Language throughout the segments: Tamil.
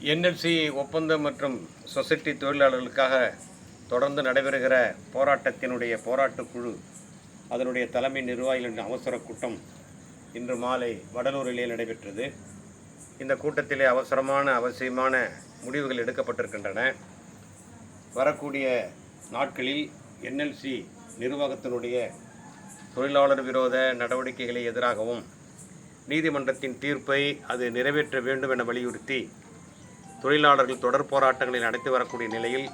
என்எல்சி ஒப்பந்தம் மற்றும் சொசைட்டி தொழிலாளர்களுக்காக தொடர்ந்து நடைபெறுகிற போராட்டத்தினுடைய போராட்டக்குழு அதனுடைய தலைமை நிர்வாகிகளின் அவசர கூட்டம் இன்று மாலை வடலூரிலே நடைபெற்றது. இந்த கூட்டத்திலே அவசியமான முடிவுகள் எடுக்கப்பட்டிருக்கின்றன. வரக்கூடிய நாட்களில் என்எல்சி நிர்வாகத்தினுடைய தொழிலாளர் விரோத நடவடிக்கைகளை எதிராகவும் நீதிமன்றத்தின் தீர்ப்பை அது நிறைவேற்ற வேண்டும் என வலியுறுத்தி தொழிலாளர்கள் தொடர் போராட்டங்களை நடத்தி வரக்கூடிய நிலையில்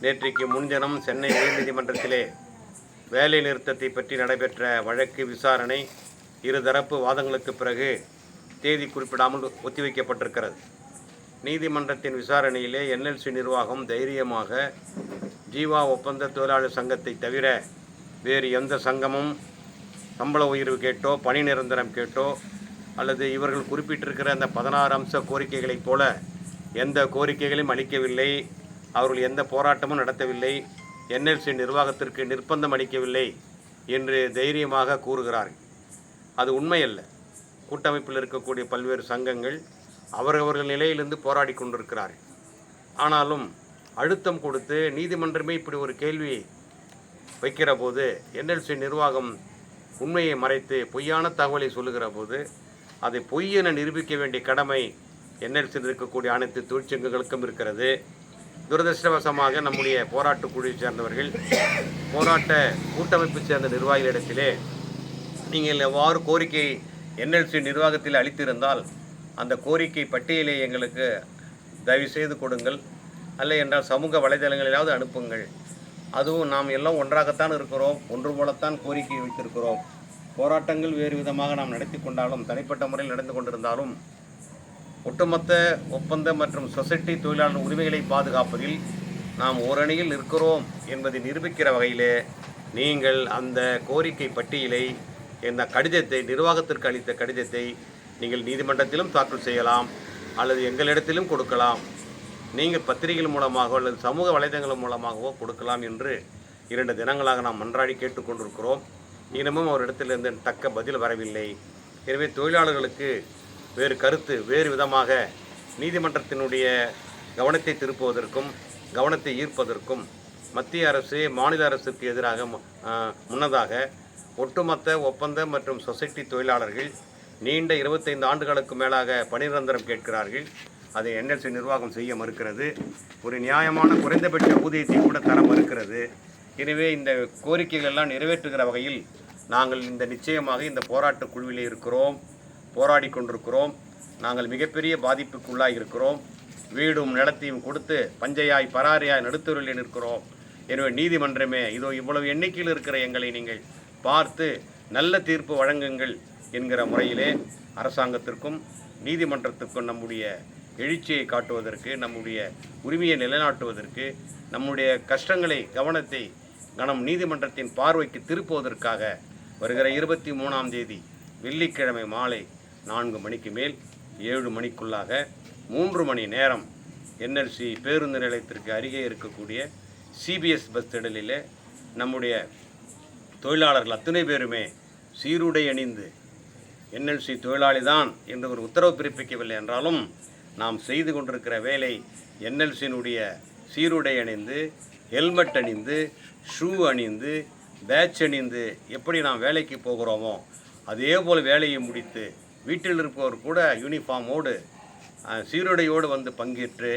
நேற்றைக்கு முன்தினம் சென்னை உயர்நீதிமன்றத்திலே வேலை நிறுத்தத்தை பற்றி நடைபெற்ற வழக்கு விசாரணை இருதரப்பு வாதங்களுக்கு பிறகு தேதி குறிப்பிடாமல் ஒத்திவைக்கப்பட்டிருக்கிறது. நீதிமன்றத்தின் விசாரணையிலே என்எல்சி நிர்வாகம் தைரியமாக ஜீவா ஒப்பந்த தொழிலாளர் சங்கத்தை தவிர வேறு எந்த சங்கமும் சம்பள உயர்வு கேட்டோ பணி நிரந்தரம் கேட்டோ அல்லது இவர்கள் குறிப்பிட்டிருக்கிற அந்த 16 அம்ச கோரிக்கைகளைப் போல எந்த கோரிக்கைகளையும் அளிக்கவில்லை. அவர்கள் எந்த போராட்டமும் நடத்தவில்லை. என்எல்சி நிர்வாகத்திற்கு நிர்பந்தம் அளிக்கவில்லை என்று தைரியமாக கூறுகிறார்கள். அது உண்மையல்ல. கூட்டமைப்பில் இருக்கக்கூடிய பல்வேறு சங்கங்கள் அவரவர்கள் நிலையிலிருந்து போராடி கொண்டிருக்கிறார்கள். ஆனாலும் அழுத்தம் கொடுத்து நீதிமன்றமே இப்படி ஒரு கேள்வி வைக்கிற போது என்எல்சி நிர்வாகம் உண்மையை மறைத்து பொய்யான தகவலை சொல்லுகிற போது அதை பொய் என நிரூபிக்க வேண்டிய கடமை என்எல்சியில் இருக்கக்கூடிய அனைத்து தொழிற்சங்கங்களுக்கும் இருக்கிறது. துரதிருஷ்டவசமாக நம்முடைய போராட்ட குழுவை சேர்ந்தவர்கள் போராட்ட கூட்டமைப்பை சேர்ந்த நிர்வாகிகளிடத்திலே நீங்கள் எவ்வாறு கோரிக்கை என்எல்சி நிர்வாகத்தில் அளித்திருந்தால் அந்த கோரிக்கை பட்டியலை எங்களுக்கு தயவு செய்து கொடுங்கள், அல்ல என்றால் சமூக வலைதளங்களிலாவது அனுப்புங்கள். அதுவும் நாம் எல்லாம் ஒன்றாகத்தான் இருக்கிறோம், ஒன்று போலத்தான் கோரிக்கை வைத்திருக்கிறோம். போராட்டங்கள் வேறு விதமாக நாம் நடத்தி கொண்டாலும் தனிப்பட்ட முறையில் நடந்து கொண்டிருந்தாலும் ஒட்டுமொத்த ஒப்பந்த மற்றும் சொசைட்டி தொழிலாளர் உரிமைகளை பாதுகாப்பதில் நாம் ஓரணியில் இருக்கிறோம் என்பதை நிரூபிக்கிற வகையிலே நீங்கள் அந்த கோரிக்கை பட்டியலை இந்த கடிதத்தை நிர்வாகத்திற்கு அளித்த கடிதத்தை நீங்கள் நீதிமன்றத்திலும் தாக்கல் செய்யலாம் அல்லது எங்களிடத்திலும் கொடுக்கலாம். நீங்கள் பத்திரிகைகள் மூலமாகவோ அல்லது சமூக வலைதளங்கள் மூலமாகவோ கொடுக்கலாம் என்று 2 தினங்களாக நாம் மன்றாடி கேட்டுக்கொண்டிருக்கிறோம். இன்னமும் அவரிடத்திலிருந்து தக்க பதில் வரவில்லை. எனவே தொழிலாளர்களுக்கு வேறு கருத்து வேறு விதமாக நீதிமன்றத்தினுடைய கவனத்தை திருப்புவதற்கும் கவனத்தை ஈர்ப்பதற்கும் மத்திய அரசு மாநில அரசுக்கு எதிராக முன்னதாக ஒட்டுமொத்த ஒப்பந்த மற்றும் சொசைட்டி தொழிலாளர்கள் நீண்ட 25 ஆண்டுகளுக்கு மேலாக பணி நிரந்தரம் கேட்கிறார்கள். அதை என்எல்சி நிர்வாகம் செய்ய மறுக்கிறது. ஒரு நியாயமான குறைந்தபட்ச ஊதியத்தை கூட தர மறுக்கிறது. எனவே இந்த கோரிக்கைகள் எல்லாம் நிறைவேற்றுகிற வகையில் நாங்கள் நிச்சயமாக இந்த போராட்ட குழுவிலே இருக்கிறோம், போராடி கொண்டிருக்கிறோம். நாங்கள் மிகப்பெரிய பாதிப்புக்குள்ளாக இருக்கிறோம். வீடும் நிலத்தையும் கொடுத்து பஞ்சையாய் பராரியாய் நடுத்தருளில் நிற்கிறோம். எனவே நீதிமன்றமே இதோ இவ்வளவு எண்ணிக்கையில் இருக்கிற எங்களை நீங்கள் பார்த்து நல்ல தீர்ப்பு வழங்குங்கள் என்கிற முறையிலே அரசாங்கத்திற்கும் நீதிமன்றத்திற்கும் நம்முடைய எழுச்சியை காட்டுவதற்கு, நம்முடைய உரிமையை நிலைநாட்டுவதற்கு, நம்முடைய கஷ்டங்களை கவனத்தை நீதிமன்றத்தின் பார்வைக்கு திருப்புவதற்காக வருகிற 23ஆம் தேதி வெள்ளிக்கிழமை மாலை 4 மணிக்கு மேல் 7 மணிக்குள்ளாக 3 மணி நேரம் என்எல்சி பேருந்து நிலையத்திற்கு அருகே இருக்கக்கூடிய சிபிஎஸ் பஸ் திடலில் நம்முடைய தொழிலாளர்கள் அத்தனை பேருமே சீருடை அணிந்து என்எல்சி தொழிலாளி தான் என்று ஒரு உத்தரவு பிறப்பிக்கவில்லை என்றாலும் நாம் செய்து கொண்டிருக்கிற வேலை என்எல்சியினுடைய சீருடை அணிந்து ஹெல்மெட் அணிந்து ஷூ அணிந்து பேட்ச் அணிந்து எப்படி நாம் வேலைக்கு போகிறோமோ அதே போல் வேலையை முடித்து வீட்டில் இருப்பவர் கூட யூனிஃபார்மோடு சீருடையோடு வந்து பங்கேற்று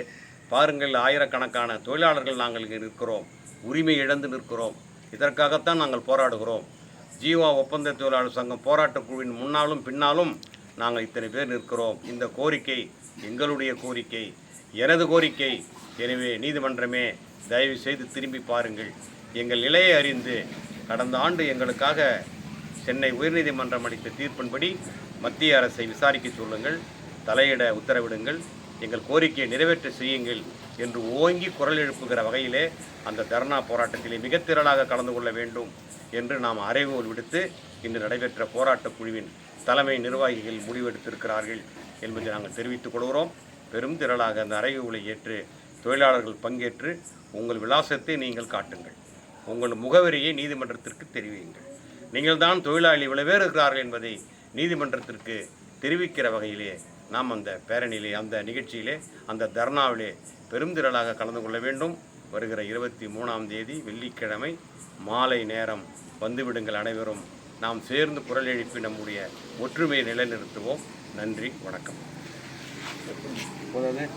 பாருங்கள், ஆயிரக்கணக்கான தொழிலாளர்கள் நாங்கள் இங்கே நிற்கிறோம், உரிமை இழந்து நிற்கிறோம். இதற்காகத்தான் நாங்கள் போராடுகிறோம். ஜீவா ஒப்பந்த தொழிலாளர் சங்கம் போராட்ட குழுவின் முன்னாலும் பின்னாலும் நாங்கள் இத்தனை பேர் நிற்கிறோம். இந்த கோரிக்கை எங்களுடைய கோரிக்கை, எனது கோரிக்கை. எனவே நீதிமன்றமே தயவு செய்து திரும்பி பாருங்கள். எங்கள் நிலையை அறிந்து கடந்த ஆண்டு எங்களுக்காக சென்னை உயர்நீதிமன்றம் அளித்த தீர்ப்பின்படி மத்திய அரசை விசாரிக்க சொல்லுங்கள், தலையிட உத்தரவிடுங்கள், எங்கள் கோரிக்கையை நிறைவேற்ற செய்யுங்கள் என்று ஓங்கி குரல் எழுப்புகிற வகையிலே அந்த தர்ணா போராட்டத்திலே மிக திரளாக கலந்து கொள்ள வேண்டும் என்று நாம் அறைகோல் விடுத்து இன்று நடைபெற்ற போராட்ட குழுவின் தலைமை நிர்வாகிகள் முடிவெடுத்திருக்கிறார்கள் என்பதை நாங்கள் தெரிவித்துக் கொள்கிறோம். பெரும் திரளாக அந்த அறைகோலை ஏற்று தொழிலாளர்கள் பங்கேற்று உங்கள் விலாசத்தை நீங்கள் காட்டுங்கள், உங்கள் முகவரியை நீதிமன்றத்திற்கு தெரிவியுங்கள். நீங்கள் தான் தொழிலாளி இவ்வளவு பேர் இருக்கிறார்கள் என்பதை நீதிமன்றத்திற்கு தெரிவிக்கிற வகையிலே நாம் அந்த பேரணியிலே, அந்த நிகழ்ச்சியிலே, அந்த தர்ணாவிலே பெருந்திரளாக கலந்து கொள்ள வேண்டும். வருகிற 23ஆம் தேதி வெள்ளிக்கிழமை மாலை நேரம் வந்துவிடுங்கள் அனைவரும். நாம் சேர்ந்து குரல் எழுப்பி நம்முடைய ஒற்றுமையை நிலைநிறுத்துவோம். நன்றி, வணக்கம். போதாது?